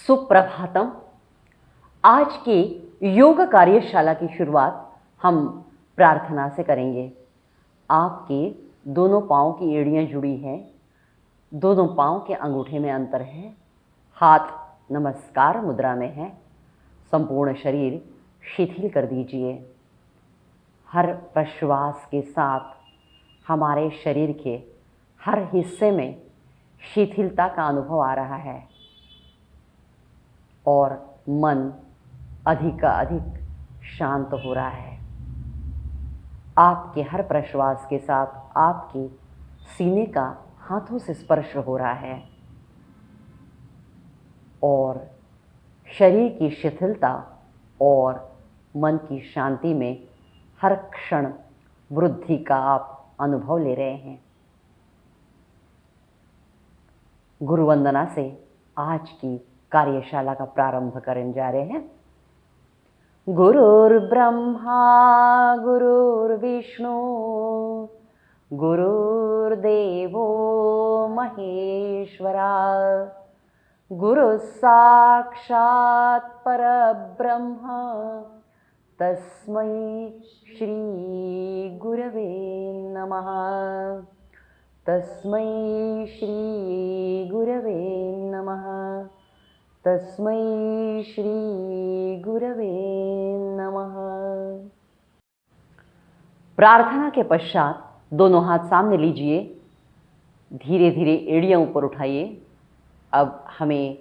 सुप्रभातम। आज की योग कार्यशाला की शुरुआत हम प्रार्थना से करेंगे। आपके दोनों पाँव की एड़ियाँ जुड़ी हैं, दोनों पाँव के अंगूठे में अंतर है, हाथ नमस्कार मुद्रा में है, संपूर्ण शरीर शिथिल कर दीजिए। हर प्रश्वास के साथ हमारे शरीर के हर हिस्से में शिथिलता का अनुभव आ रहा है और मन अधिक का अधिक शांत हो रहा है। आपके हर प्रश्वास के साथ आपके सीने का हाथों से स्पर्श हो रहा है और शरीर की शिथिलता और मन की शांति में हर क्षण वृद्धि का आप अनुभव ले रहे हैं। गुरु वंदना से आज की कार्यशाला का प्रारंभ करने जा रहे हैं। गुरुर्ब्रह्मा गुरुर्विष्णु गुरुर्देवो महेश्वरा गुरुः साक्षात् परब्रह्म तस्मै श्री गुरवे नमः। तस्मै श्री गुरवे नमः। तस्मै श्री गुरवे नमः। प्रार्थना के पश्चात दोनों हाथ सामने लीजिए, धीरे धीरे एड़ियाँ ऊपर उठाइए। अब हमें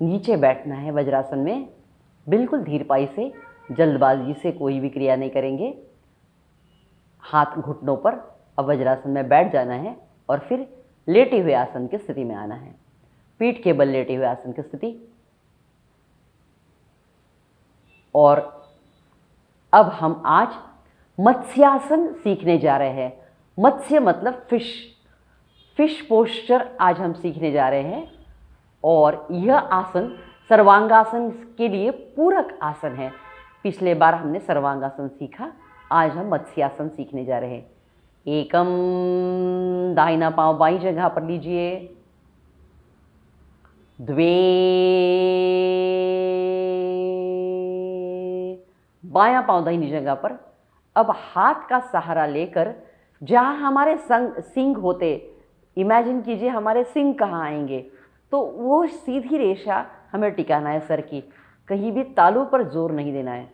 नीचे बैठना है वज्रासन में, बिल्कुल धीरपाई से, जल्दबाजी से कोई भी क्रिया नहीं करेंगे। हाथ घुटनों पर अब वज्रासन में बैठ जाना है और फिर लेटे हुए आसन की स्थिति में आना है। पीठ के बल लेटे हुए आसन की स्थिति। और अब हम आज मत्स्यासन सीखने जा रहे हैं। मत्स्य मतलब फिश पोस्चर आज हम सीखने जा रहे हैं और यह आसन सर्वांगासन के लिए पूरक आसन है। पिछले बार हमने सर्वांगासन सीखा, आज हम मत्स्यासन सीखने जा रहे हैं। एकम, दाहिना पांव बाईं जगह पर लीजिए। द्वे, बायां पांव दाहिनी जगह पर। अब हाथ का सहारा लेकर जहां हमारे सिंग होते, इमेजिन कीजिए हमारे सिंग कहाँ आएंगे, तो वो सीधी रेखा हमें टिकाना है सर की, कहीं भी तालू पर जोर नहीं देना है।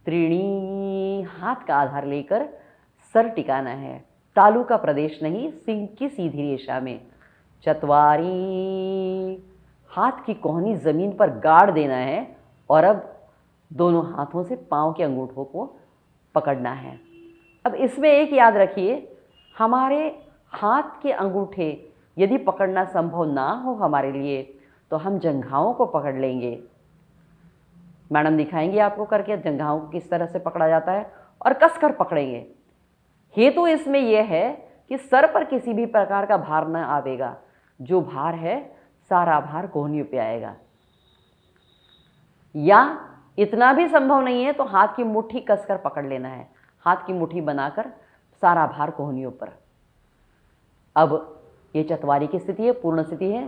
त्रीणी, हाथ का आधार लेकर सर टिकाना है, तालू का प्रदेश नहीं, सिंग की सीधी रेखा में। चत्वारी, हाथ की कोहनी जमीन पर गाड़ देना है और अब दोनों हाथों से पांव के अंगूठों को पकड़ना है। अब इसमें एक याद रखिए, हमारे हाथ के अंगूठे यदि पकड़ना संभव ना हो हमारे लिए तो हम जंघाओं को पकड़ लेंगे। मैडम दिखाएंगे आपको करके जंघाओं को किस तरह से पकड़ा जाता है और कसकर पकड़ेंगे। हेतु इसमें यह है कि सर पर किसी भी प्रकार का भार न आवेगा, जो भार है सारा भार कोहनियों पे आएगा। या इतना भी संभव नहीं है तो हाथ की मुट्ठी कसकर पकड़ लेना है, हाथ की मुट्ठी बनाकर सारा भार कोहनियों पर। अब ये चतवारी की स्थिति है, पूर्ण स्थिति है।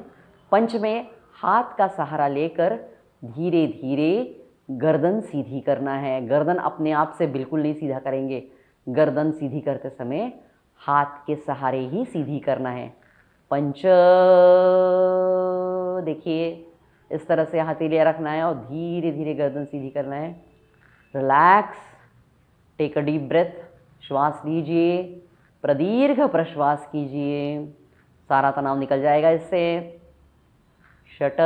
पंच में हाथ का सहारा लेकर धीरे धीरे गर्दन सीधी करना है। गर्दन अपने आप से बिल्कुल नहीं सीधा करेंगे, गर्दन सीधी करते समय हाथ के सहारे ही सीधी करना है। पंच, देखिए इस तरह से हथेलियाँ रखना है और धीरे धीरे गर्दन सीधी करना है। Relax, take a deep breath, श्वास लीजिए, प्रदीर्घ प्रश्वास कीजिए, सारा तनाव निकल जाएगा इससे। शट,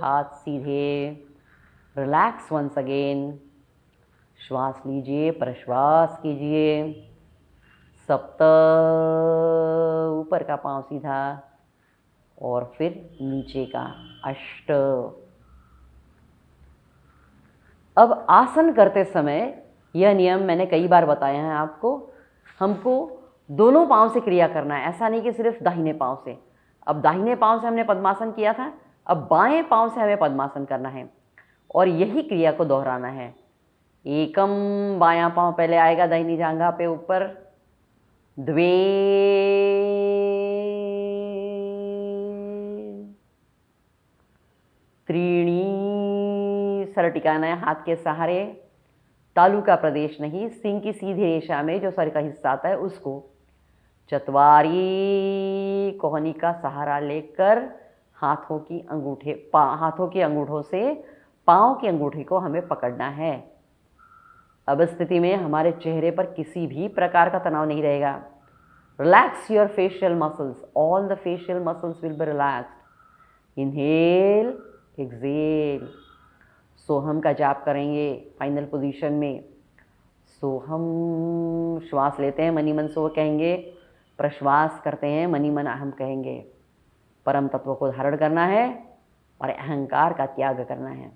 हाथ सीधे, रिलैक्स वंस अगेन, श्वास लीजिए, प्रश्वास कीजिए। सप्त, ऊपर का पांव सीधा और फिर नीचे का। अष्ट। अब आसन करते समय यह नियम मैंने कई बार बताया है आपको, हमको दोनों पांव से क्रिया करना है, ऐसा नहीं कि सिर्फ दाहिने पांव से। अब दाहिने पांव से हमने पद्मासन किया था, अब बाएं पांव से हमें पद्मासन करना है और यही क्रिया को दोहराना है। एकम, बायां पांव पहले आएगा दाहिनी जांघा पे ऊपर। द्वे, त्रीणी, सर टिकाना है हाथ के सहारे, तालु का प्रदेश नहीं, सिंह की सीधी रेशा में जो सर का हिस्सा आता है उसको। चतवारी, कोहनी का सहारा लेकर हाथों के अंगूठों से पाँव के अंगूठे को हमें पकड़ना है। अब इस स्थिति में हमारे चेहरे पर किसी भी प्रकार का तनाव नहीं रहेगा। Relax your facial muscles, all the facial muscles will be relaxed. Inhale, exhale. Soham का जाप करेंगे फाइनल पोजीशन में। सोहम, श्वास लेते हैं मनी मन सो कहेंगे, प्रश्वास करते हैं मनी मन अहम कहेंगे। परम तत्व को धारण करना है और अहंकार का त्याग करना है।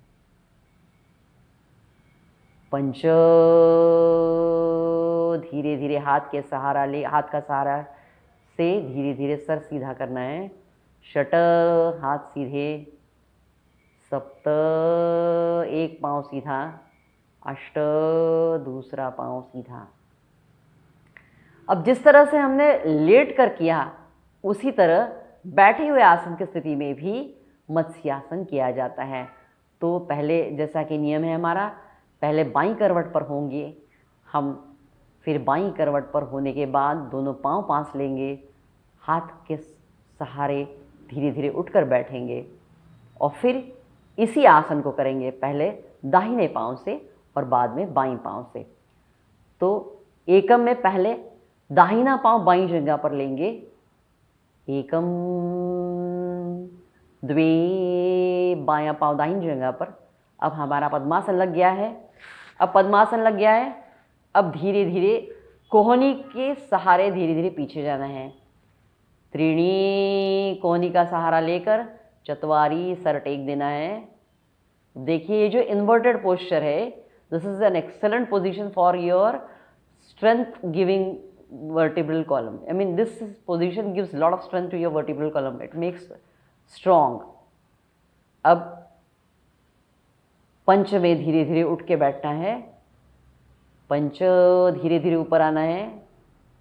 पंच, धीरे धीरे हाथ का सहारा से धीरे धीरे सर सीधा करना है। षट, हाथ सीधे। सप्त, एक पांव सीधा। अष्ट, दूसरा पांव सीधा। अब जिस तरह से हमने लेट कर किया उसी तरह बैठे हुए आसन की स्थिति में भी मत्स्यासन किया जाता है। तो पहले जैसा कि नियम है हमारा, पहले बाईं करवट पर होंगे हम, फिर बाईं करवट पर होने के बाद दोनों पांव पास लेंगे, हाथ के सहारे धीरे धीरे उठकर बैठेंगे और फिर इसी आसन को करेंगे, पहले दाहिने पांव से और बाद में बाईं पांव से। तो एकम में पहले दाहिना पांव बाईं जगह पर लेंगे, एकम, द्वे, बायां पांव दाहिनी जगह पर। अब हमारा पद्मासन लग गया है। अब धीरे धीरे कोहनी के सहारे धीरे धीरे पीछे जाना है। त्रीणी, कोहनी का सहारा लेकर चतवारी, सर टेक देना है। देखिए ये जो इन्वर्टेड पोस्चर है, this is an excellent position for your strength giving vertebral column. I mean this position gives lot of strength to your vertebral column. It makes strong. अब पंच में धीरे धीरे उठ के बैठना है। पंच, धीरे धीरे ऊपर आना है।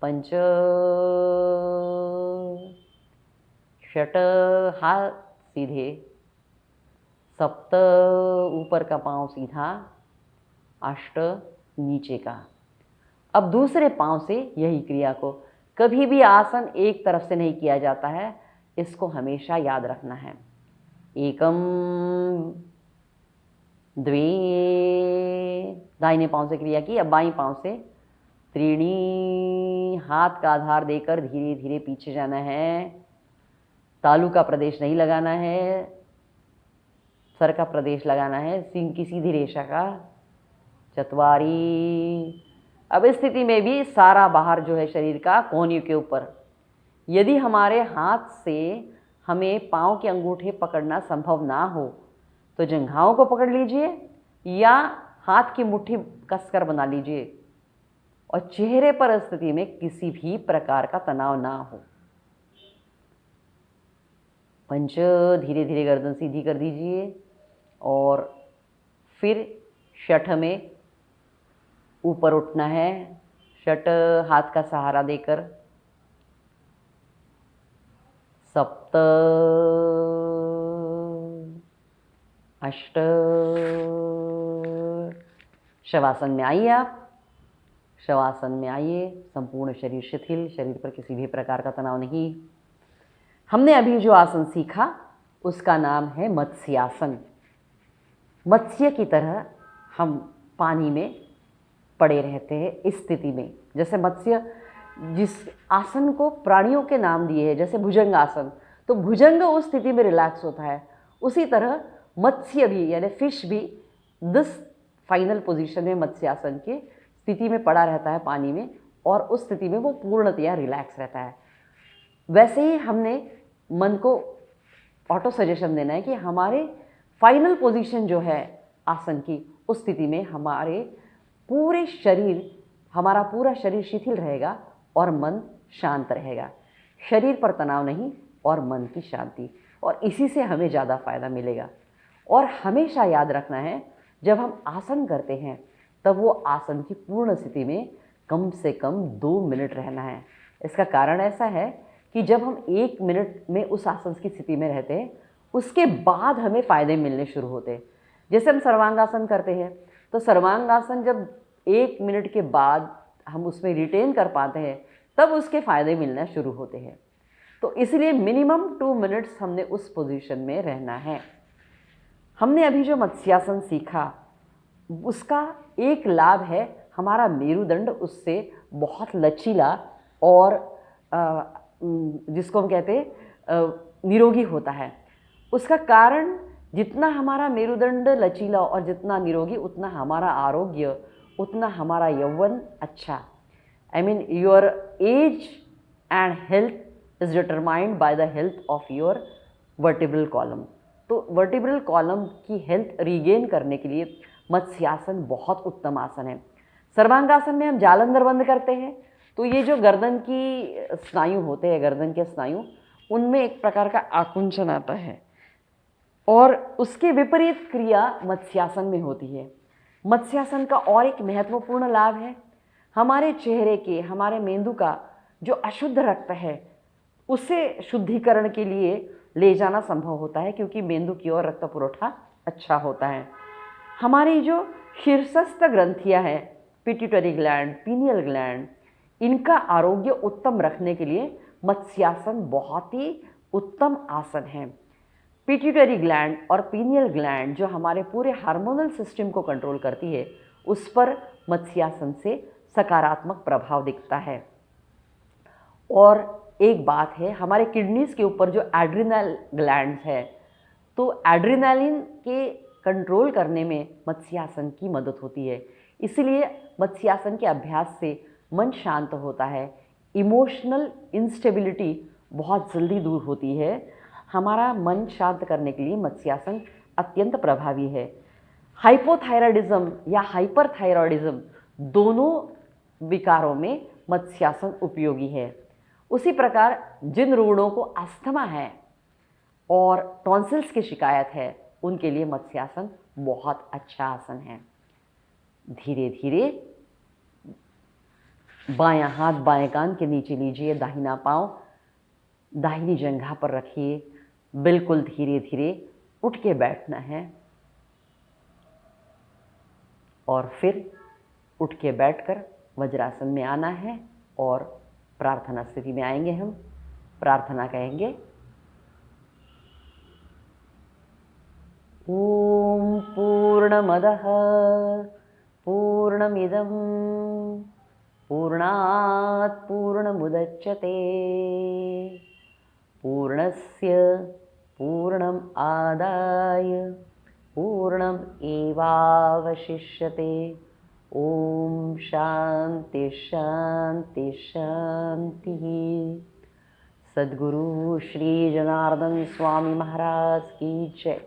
पंच, षट, हाथ सीधे। सप्त, ऊपर का पांव सीधा। अष्ट, नीचे का। अब दूसरे पांव से यही क्रिया को, कभी भी आसन एक तरफ से नहीं किया जाता है, इसको हमेशा याद रखना है। एकम, द्वे, दाहिने पांव से क्रिया की, अब बाईं पांव से। त्रीणी, हाथ का आधार देकर धीरे धीरे पीछे जाना है, तालु का प्रदेश नहीं लगाना है, सर का प्रदेश लगाना है, सिंह की सीधी रेशा का। चतवारी, अब इस स्थिति में भी सारा बाहर जो है शरीर का कोहनी के ऊपर। यदि हमारे हाथ से हमें पाँव के अंगूठे पकड़ना संभव ना हो तो जंघाओं को पकड़ लीजिए या हाथ की मुट्ठी कसकर बना लीजिए और चेहरे पर स्थिति में किसी भी प्रकार का तनाव ना हो। पंच, धीरे धीरे गर्दन सीधी कर दीजिए और फिर षठ में ऊपर उठना है। षट, हाथ का सहारा देकर। सप्त, अष्ट, शवासन में आइए आप। शवासन में आइए, संपूर्ण शरीर शिथिल, शरीर पर किसी भी प्रकार का तनाव नहीं। हमने अभी जो आसन सीखा उसका नाम है मत्स्यासन। मत्स्य की तरह हम पानी में पड़े रहते हैं इस स्थिति में। जैसे मत्स्य, जिस आसन को प्राणियों के नाम दिए हैं, जैसे भुजंग आसन, तो भुजंग उस स्थिति में रिलैक्स होता है, उसी तरह मत्स्य भी यानी फिश भी दिस फाइनल पोजीशन में मत्स्यासन की स्थिति में पड़ा रहता है पानी में और उस स्थिति में वो पूर्णतया रिलैक्स रहता है। वैसे ही हमने मन को ऑटो सजेशन देना है कि हमारे फाइनल पोजीशन जो है आसन की, उस स्थिति में हमारा पूरा शरीर शिथिल रहेगा और मन शांत रहेगा। शरीर पर तनाव नहीं और मन की शांति, और इसी से हमें ज़्यादा फायदा मिलेगा। और हमेशा याद रखना है, जब हम आसन करते हैं तब वो आसन की पूर्ण स्थिति में कम से कम 2 मिनट रहना है। इसका कारण ऐसा है कि जब हम 1 मिनट में उस आसन की स्थिति में रहते हैं, उसके बाद हमें फ़ायदे मिलने शुरू होते हैं। जैसे हम सर्वांगासन करते हैं, तो सर्वांगासन जब 1 मिनट के बाद हम उसमें रिटेन कर पाते हैं, तब उसके फ़ायदे मिलना शुरू होते हैं। तो इसलिए मिनिमम 2 मिनट्स हमने उस पोजीशन में रहना है। हमने अभी जो मत्स्यासन सीखा, उसका एक लाभ है, हमारा मेरुदंड उससे बहुत लचीला और जिसको हम कहते हैं निरोगी होता है। उसका कारण जितना हमारा मेरुदंड लचीला और जितना निरोगी, उतना हमारा आरोग्य, उतना हमारा यौवन अच्छा। I mean your age and health is determined by the health of your vertebral column। तो वर्टिब्रल कॉलम की हेल्थ रीगेन करने के लिए मत्स्यासन बहुत उत्तम आसन है। सर्वांगासन में हम जालंधर बंद करते हैं, तो ये जो गर्दन की स्नायु होते हैं, गर्दन के स्नायु, उनमें एक प्रकार का आकुंचन आता है और उसके विपरीत क्रिया मत्स्यासन में होती है। मत्स्यासन का और एक महत्वपूर्ण लाभ है, हमारे चेहरे के, हमारे मेंदु का जो अशुद्ध रक्त है, उसे शुद्धिकरण के लिए ले जाना संभव होता है, क्योंकि मेंदु की ओर रक्त पुरवठा अच्छा होता है। हमारी जो शीर्षस्थ ग्रंथियां हैं, पिट्यूटरी ग्लैंड, पीनियल ग्लैंड, इनका आरोग्य उत्तम रखने के लिए मत्स्यासन बहुत ही उत्तम आसन है। पिट्यूटरी ग्लैंड और पीनियल ग्लैंड जो हमारे पूरे हार्मोनल सिस्टम को कंट्रोल करती है, उस पर मत्स्यासन से सकारात्मक प्रभाव दिखता है। और एक बात है, हमारे किडनीज के ऊपर जो एड्रिनल ग्लैंड्स है, तो एड्रिनालिन के कंट्रोल करने में मत्स्यासन की मदद होती है। इसलिए मत्स्यासन के अभ्यास से मन शांत होता है, इमोशनल इंस्टेबिलिटी बहुत जल्दी दूर होती है। हमारा मन शांत करने के लिए मत्स्यासन अत्यंत प्रभावी है। हाइपोथायराइडिज्म या हाइपरथायराइडिज्म दोनों विकारों में मत्स्यासन उपयोगी है। उसी प्रकार जिन रुग्णों को अस्थमा है और टॉन्सिल्स की शिकायत है, उनके लिए मत्स्यासन बहुत अच्छा आसन है। धीरे धीरे बायां हाथ बाएं कान के नीचे लीजिए, दाहिना पांव दाहिनी जंघा पर रखिए, बिल्कुल धीरे धीरे उठ के बैठना है और फिर उठ के बैठकर वज्रासन में आना है और प्रार्थना स्थिति में आएंगे। हम प्रार्थना कहेंगे, ओम पूर्णमदः पूर्णमिदं पूर्णात् पूर्णमुदच्यते पूर्णस्य पूर्णम् आदाय पूर्णम् एवावशिष्यते। ओम शांति शांति शांति। सद्गुरु श्री जनार्दन स्वामी महाराज की जय।